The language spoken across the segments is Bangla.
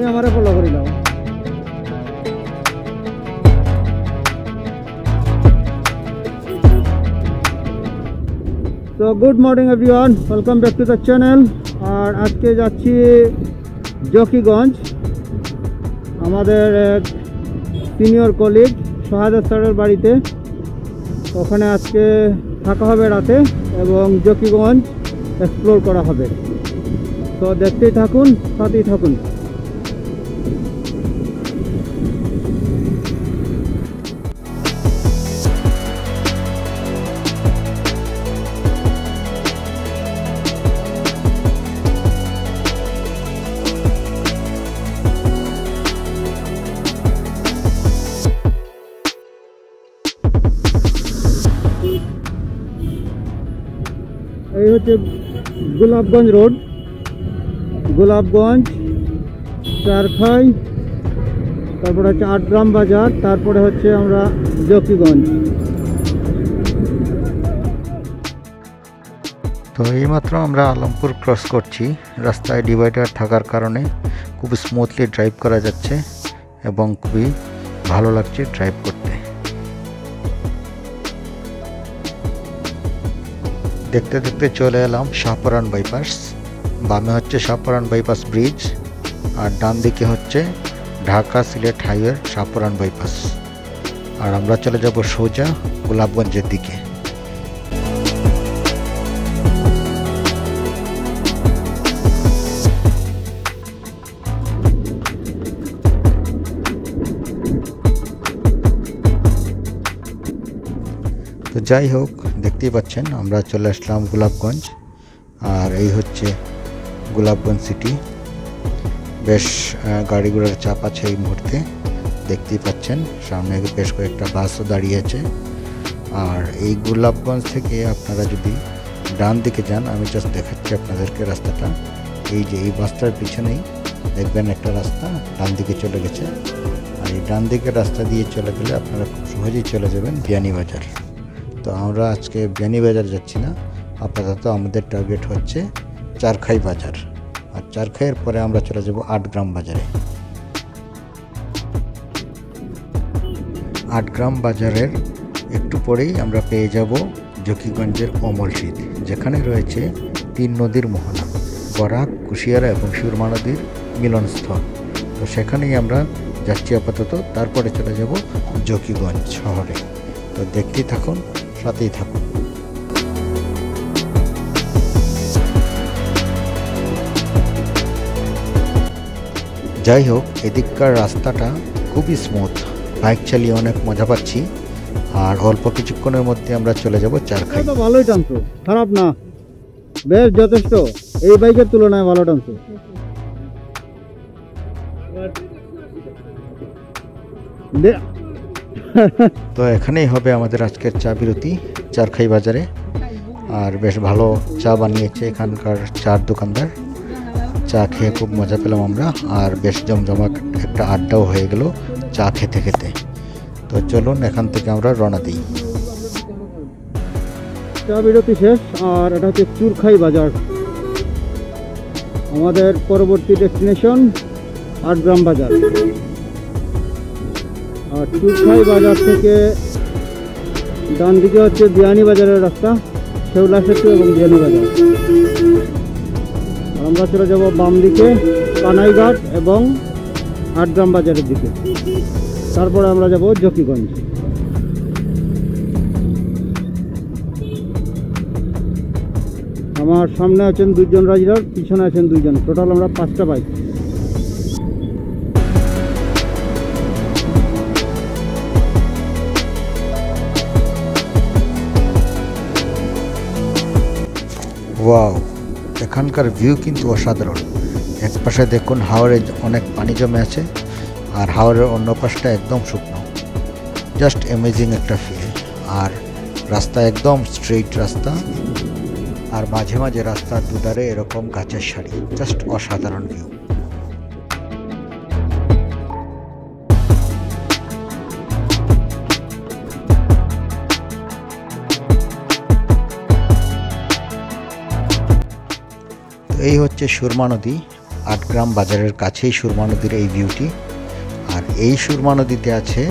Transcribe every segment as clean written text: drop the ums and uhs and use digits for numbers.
তুমি আমারে ফলো করি নাও। তো good morning everyone, welcome back to the channel. আর আজকে যাচ্ছি জকিগঞ্জ। আমাদের এক সিনিয়র কলিগ শাহাদাত স্যারের বাড়িতে, ওখানে আজকে থাকা হবে রাতে এবং জকিগঞ্জ এক্সপ্লোর করা হবে। তো দেখতেই থাকুন, সাথেই থাকুন। এই হচ্ছে গোলাপগঞ্জ রোড, গোলাপগঞ্জ, চারখাই, তারপরে হচ্ছে আটগ্রাম বাজার, তারপরে হচ্ছে আমরা জকিগঞ্জ। তো এইমাত্র আমরা আলমপুর ক্রস করছি। রাস্তায় ডিভাইডার থাকার কারণে খুব স্মুথলি ড্রাইভ করা যাচ্ছে এবং খুবই ভালো লাগছে ড্রাইভ করতে। দেখতে দেখতে চলে এলাম শাহপরান বাইপাস। বামে হচ্ছে শাহপরান বাইপাস ব্রিজ, আর ডান দিকে হচ্ছে ঢাকা সিলেট হাইওয়ের শাহপরান বাইপাস। আর আমরা চলে যাব সোজা গোলাপগঞ্জের দিকে। তো যাই হোক, দেখতেই পাচ্ছেন আমরা চলে আসলাম গোলাপগঞ্জ। আর এই হচ্ছে গোলাপগঞ্জ সিটি। বেশ গাড়ি ঘোড়ার চাপ আছে এই মুহূর্তে, দেখতেই পাচ্ছেন। সামনে বেশ কয়েকটা বাসও দাঁড়িয়ে আছে। আর এই গোলাপগঞ্জ থেকে আপনারা যদি ডান দিকে যান, আমি জাস্ট দেখাচ্ছি আপনাদেরকে রাস্তাটা। এই যে এই বাসটার পিছনেই দেখবেন একটা রাস্তা ডান দিকে চলে গেছে। আর এই ডান দিকের রাস্তা দিয়ে চলে গেলে আপনারা খুব সহজেই চলে যাবেন বিয়ানীবাজার। তো আমরা আজকে বিয়ানীবাজার যাচ্ছি না, আপাতত আমাদের টার্গেট হচ্ছে চারখাই বাজার। আর চারখাইয়ের পরে আমরা চলে যাব আটগ্রাম বাজারে। আটগ্রাম বাজারের একটু পরেই আমরা পেয়ে যাব জকিগঞ্জের অমলশীল, যেখানে রয়েছে তিন নদীর মোহনা, বরাক, কুশিয়ারা এবং সুরমা নদীর মিলনস্থল। তো সেখানেই আমরা যাচ্ছি আপাতত। তারপরে চলে যাব জকিগঞ্জ শহরে। তো দেখতেই থাকুন, সাথেই থাকুন। যাই হোক, এদিককার রাস্তাটা খুবই স্মুথ, বাইক চালিয়ে অনেক মজা পাচ্ছি। আর অল্প কিছুক্ষণের মধ্যে আমরা চলে যাব চারখাই। তো ভালোই টানছো, খারাপ না, বেশ যথেষ্ট। এই বাইকের তুলনায় ভালো টানছো। তো এখানেই হবে আমাদের আজকের চা বিরতি, চারখাই বাজারে। আর বেশ ভালো চা বানিয়েছে এখানকার চার দোকানদার। চা খেয়ে খুব মজা পেলাম আমরা। আর বেশ জমজমাট একটা আড্ডাও হয়ে গেল চা খেতে খেতে। তো চলুন এখান থেকে আমরা রওনা দিই। চা বিরতি শেষ, আর এটা হচ্ছে চুরখাই বাজার। আমাদের পরবর্তী ডেস্টিনেশন আটগ্রাম বাজার। আর চুরখাই বাজার থেকে ডান দিকে হচ্ছে বিয়ানীবাজারের রাস্তা, শেওলা সেতু এবং বিয়ানীবাজার। আমরা চলে যাব বাম দিকে কানাইঘাট এবং আটগ্রাম বাজারের দিকে। তারপরে আমরা যাব জকিগঞ্জ। আমার সামনে আছেন দুইজন রাইডার, পিছনে আছেন দুইজন, টোটাল আমরা 5টা বাইক। ওয়াও, এখানকার ভিউ কিন্তু অসাধারণ। এক পাশে দেখুন হাওরে অনেক পানি জমে আছে, আর হাওরের অন্য পাশটা একদম শুকনো। জাস্ট অ্যামেজিং একটা ফিল। আর রাস্তা একদম স্ট্রেইট রাস্তা, আর মাঝে মাঝে রাস্তার দুধারে এরকম গাছের সারি। জাস্ট অসাধারণ ভিউ। এই হচ্ছে সুরমা নদী। আটগ্রাম বাজারের কাছেই সুরমা নদীর এই ভিউটি। আর এই সুরমা নদীতে আছে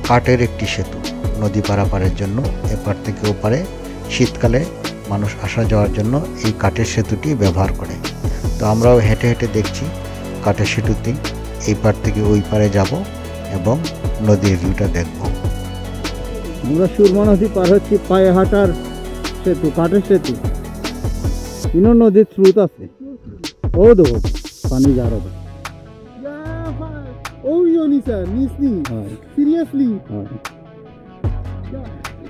কাঠের একটি সেতু নদী পারাপারের জন্য, এপার থেকে ওপারে শীতকালে মানুষ আসা যাওয়ার জন্য এই কাঠের সেতুটি ব্যবহার করে। তো আমরাও হেঁটে হেঁটে দেখছি কাঠের সেতুতে এই পার থেকে ওই পারে যাব এবং নদীর ভিউটা দেখব। আমরা সুরমা নদী পার হচ্ছি, পায়ে হাঁটার সেতু, কাঠের সেতু। তিনও নদীর স্রোত আছে, ও দেখো পানি যা রকম। Oh, Yonisa, Nisni, seriously?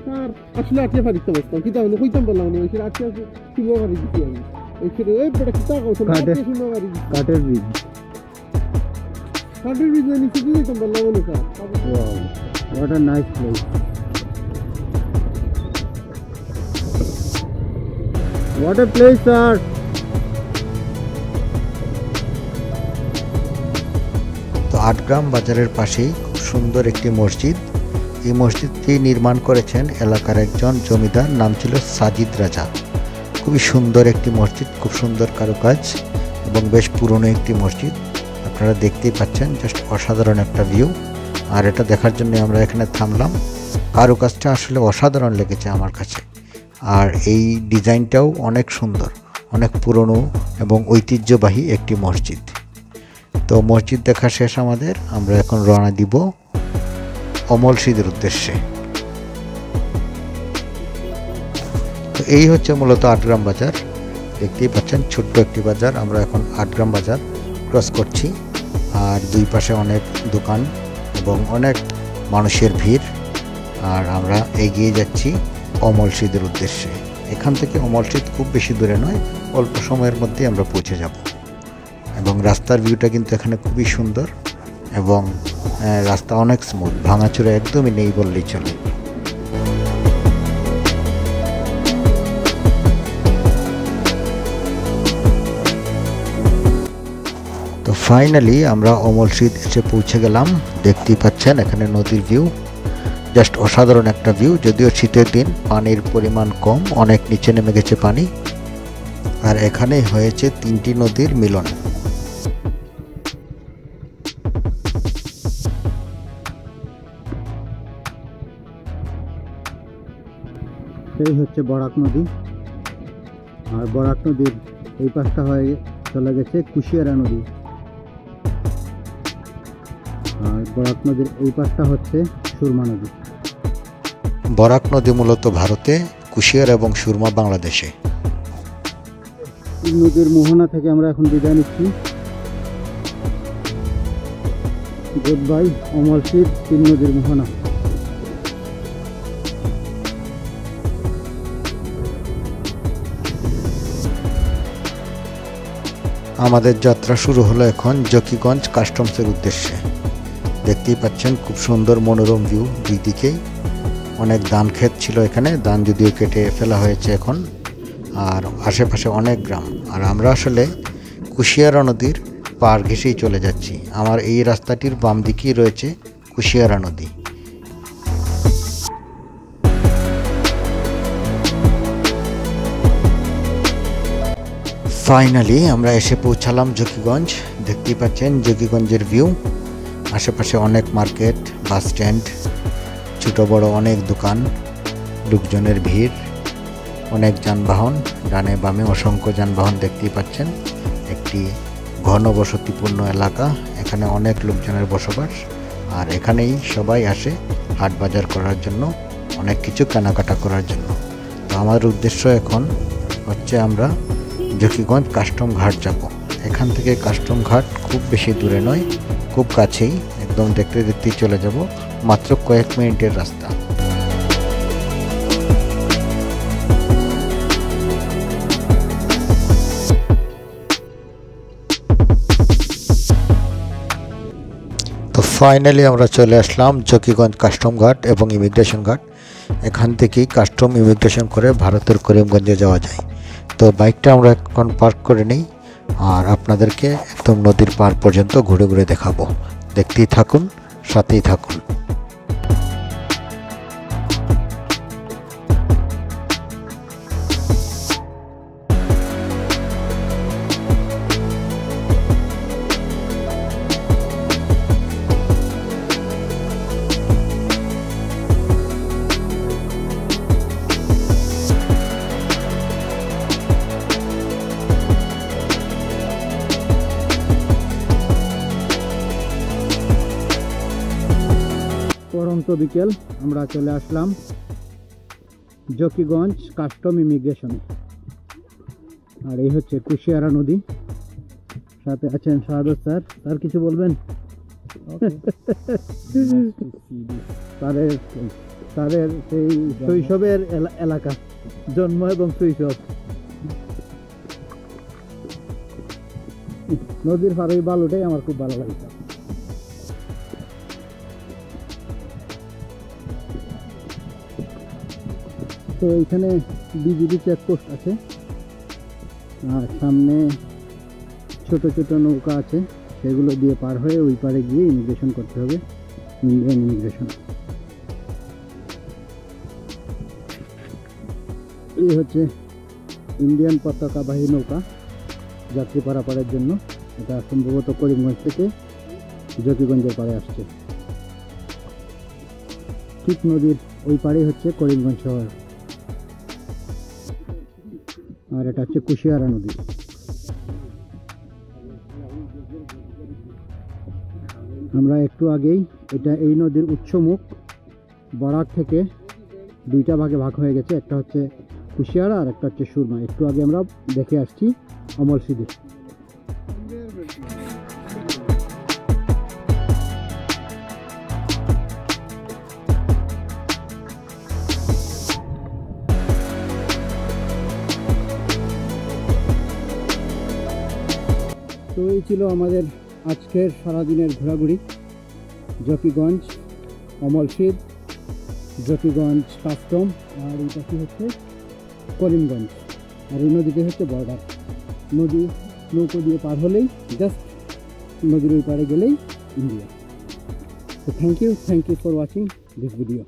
Sir আসলে আটকে পারিতে বসতাম কি তাহলে কইতাম বললাম না ওই আটকে শুনবো পারি দিছি আমি ওই ওই বড় কিতা কইছো আটকে শুনবো পারি কাঠের ব্রিজ। কাঠের ব্রিজ না নিচে দিতাম বললাম না sir. Wow, what a nice place. What a place, sir. তো আটগ্রাম বাজারের পাশেই খুব সুন্দর একটি মসজিদ। এই মসজিদটি নির্মাণ করেছেন এলাকার একজন জমিদার, নাম ছিল সাজিদ রাজা। খুবই সুন্দর একটি মসজিদ, খুব সুন্দর কারুকাজ এবং বেশ পুরনো একটি মসজিদ। আপনারা দেখতেই পাচ্ছেন, জাস্ট অসাধারণ একটা ভিউ। আর এটা দেখার জন্য আমরা এখানে থামলাম। কারুকাজটা আসলে অসাধারণ লেগেছে আমার কাছে। আর এই ডিজাইনটাও অনেক সুন্দর, অনেক পুরনো এবং ঐতিহ্যবাহী একটি মসজিদ। তো মসজিদ দেখা শেষ আমাদের, আমরা এখন রওনা দিব অমলসিদের উদ্দেশ্যে। তো এই হচ্ছে মূলত আটগ্রাম বাজার, দেখতেই পাচ্ছেন ছোট্ট একটি বাজার। আমরা এখন আটগ্রাম বাজার ক্রস করছি, আর দুই পাশে অনেক দোকান এবং অনেক মানুষের ভিড়। আর আমরা এগিয়ে যাচ্ছি অমলসিদের উদ্দেশ্যে। এখান থেকে অমলসিদ খুব বেশি দূরে নয়, অল্প সময়ের মধ্যে আমরা পৌঁছে যাব। এবং রাস্তার ভিউটা কিন্তু এখানে খুবই সুন্দর এবং রাস্তা অনেক স্মুথ, ভাঙাচোরা একদমই নেই বললেই চলে। তো ফাইনালি আমরা অমলসিদ এসে পৌঁছে গেলাম। দেখতেই পাচ্ছেন এখানে নদীর ভিউ, জাস্ট অসাধারণ একটা ভিউ। যদিও শীতের দিন, পানির পরিমাণ কম, অনেক নিচে নেমে গেছে পানি। আর এখানেই হয়েছে তিনটি নদীর মিলন। এই হচ্ছে বরাক নদী, আর বরাক নদীর এই পাশটা হয়ে চলে গেছে কুশিয়ারা নদী, আর বরাক নদীর এই পাশটা হচ্ছে সুরমা নদী। বরাক নদী মূলত ভারতে, কুশিয়ারা এবং সুরমা বাংলাদেশে। নদীর মোহনা থেকে আমরা এখন বিদায় নিচ্ছি। গুড বাই অমলসিদ, তিন নদীর মোহনা। আমাদের যাত্রা শুরু হলো এখন জকিগঞ্জ কাস্টমসের উদ্দেশ্যে। দেখতেই পাচ্ছেন খুব সুন্দর মনোরম ভিউ, দুই দিকেই অনেক ধান ক্ষেত ছিল এখানে, ধান যদিও কেটে ফেলা হয়েছে এখন। আর আশেপাশে অনেক গ্রাম। আর আমরা আসলে কুশিয়ারা নদীর পার ঘেঁষেই চলে যাচ্ছি। আমার এই রাস্তাটির বাম দিকেই রয়েছে কুশিয়ারা নদী। ফাইনালি আমরা এসে পৌঁছালাম জকিগঞ্জ। দেখতেই পাচ্ছেন জকিগঞ্জের ভিউ, আশেপাশে অনেক মার্কেট, বাস স্ট্যান্ড, ছোট বড় অনেক দোকান, লোকজনের ভিড়, অনেক যানবাহন, ডানে বামে অসংখ্য যানবাহন দেখতেই পাচ্ছেন। একটি ঘনবসতিপূর্ণ এলাকা, এখানে অনেক লোকজনের বসবাস। আর এখানেই সবাই আসে হাট বাজার করার জন্য, অনেক কিছু কেনাকাটা করার জন্য। তো আমার উদ্দেশ্য এখন হচ্ছে আমরা জকিগঞ্জ কাস্টম ঘাট যাব। এখান থেকে কাস্টম ঘাট খুব বেশি দূরে নয়, খুব কাছেই, একদম দেখতে দেখতেই চলে যাব, মাত্র কয়েক মিনিটের রাস্তা। তো ফাইনালি আমরা চলে আসলাম জকিগঞ্জ কাস্টম ঘাট এবং ইমিগ্রেশন ঘাট। এখান থেকেই কাস্টম ইমিগ্রেশন করে ভারতের করিমগঞ্জে যাওয়া যায়। তো বাইকটা আমরা এখন পার্ক করে নিই, আর আপনাদেরকে একদম নদীর পার পর্যন্ত ঘুরে ঘুরে দেখাবো। দেখতেই থাকুন, সাথেই থাকুন। শান্ত বিকেল, আমরা চলে আসলাম জকিগঞ্জ কাস্টম ইমিগ্রেশনে। আর এই হচ্ছে কুশিয়ারা নদী, সাথে আছেন শাহাদত স্যার। স্যার কিছু বলবেন? স্যারের সেই শৈশবের এলাকা, জন্ম এবং শৈশব। নদীর পাড়ে এই বালুটাই আমার খুব ভালো লাগে। তো এখানে বিজিবি চেকপোস্ট আছে, আর সামনে ছোট ছোট নৌকা আছে, সেগুলো দিয়ে পার হয়ে ওই পারে গিয়ে ইমিগ্রেশন করতে হবে, ইন্ডিয়ান ইমিগ্রেশন। এই হচ্ছে ইন্ডিয়ান পতাকাবাহী নৌকা যাত্রী পারাপারের জন্য। এটা সম্ভবত করিমগঞ্জ থেকে জকিগঞ্জের পাড়ে আসছে। ঠিক নদীর ওই পাড়ে হচ্ছে করিমগঞ্জ শহর, আর এটা হচ্ছে কুশিয়ারা নদী। আমরা একটু আগেই, এটা এই নদীর উৎসমুখ বরাক থেকে দুইটা ভাগে ভাগ হয়ে গেছে, একটা হচ্ছে কুশিয়ারা আর একটা হচ্ছে সুরমা। একটু আগে আমরা দেখে আসছি অমলসিদি। তো এই ছিল আমাদের আজকের সারাদিনের ঘোরাঘুরি। জকিগঞ্জ, অমলসিদ, জকিগঞ্জ কাস্টম, আর এই পাশে হচ্ছে করিমগঞ্জ, আর এই নদীতে হচ্ছে বর্ডার। নদী নৌকো দিয়ে পার হলেই, জাস্ট নদীর ওই পারে গেলেই ইন্ডিয়া। তো thank you for watching this video.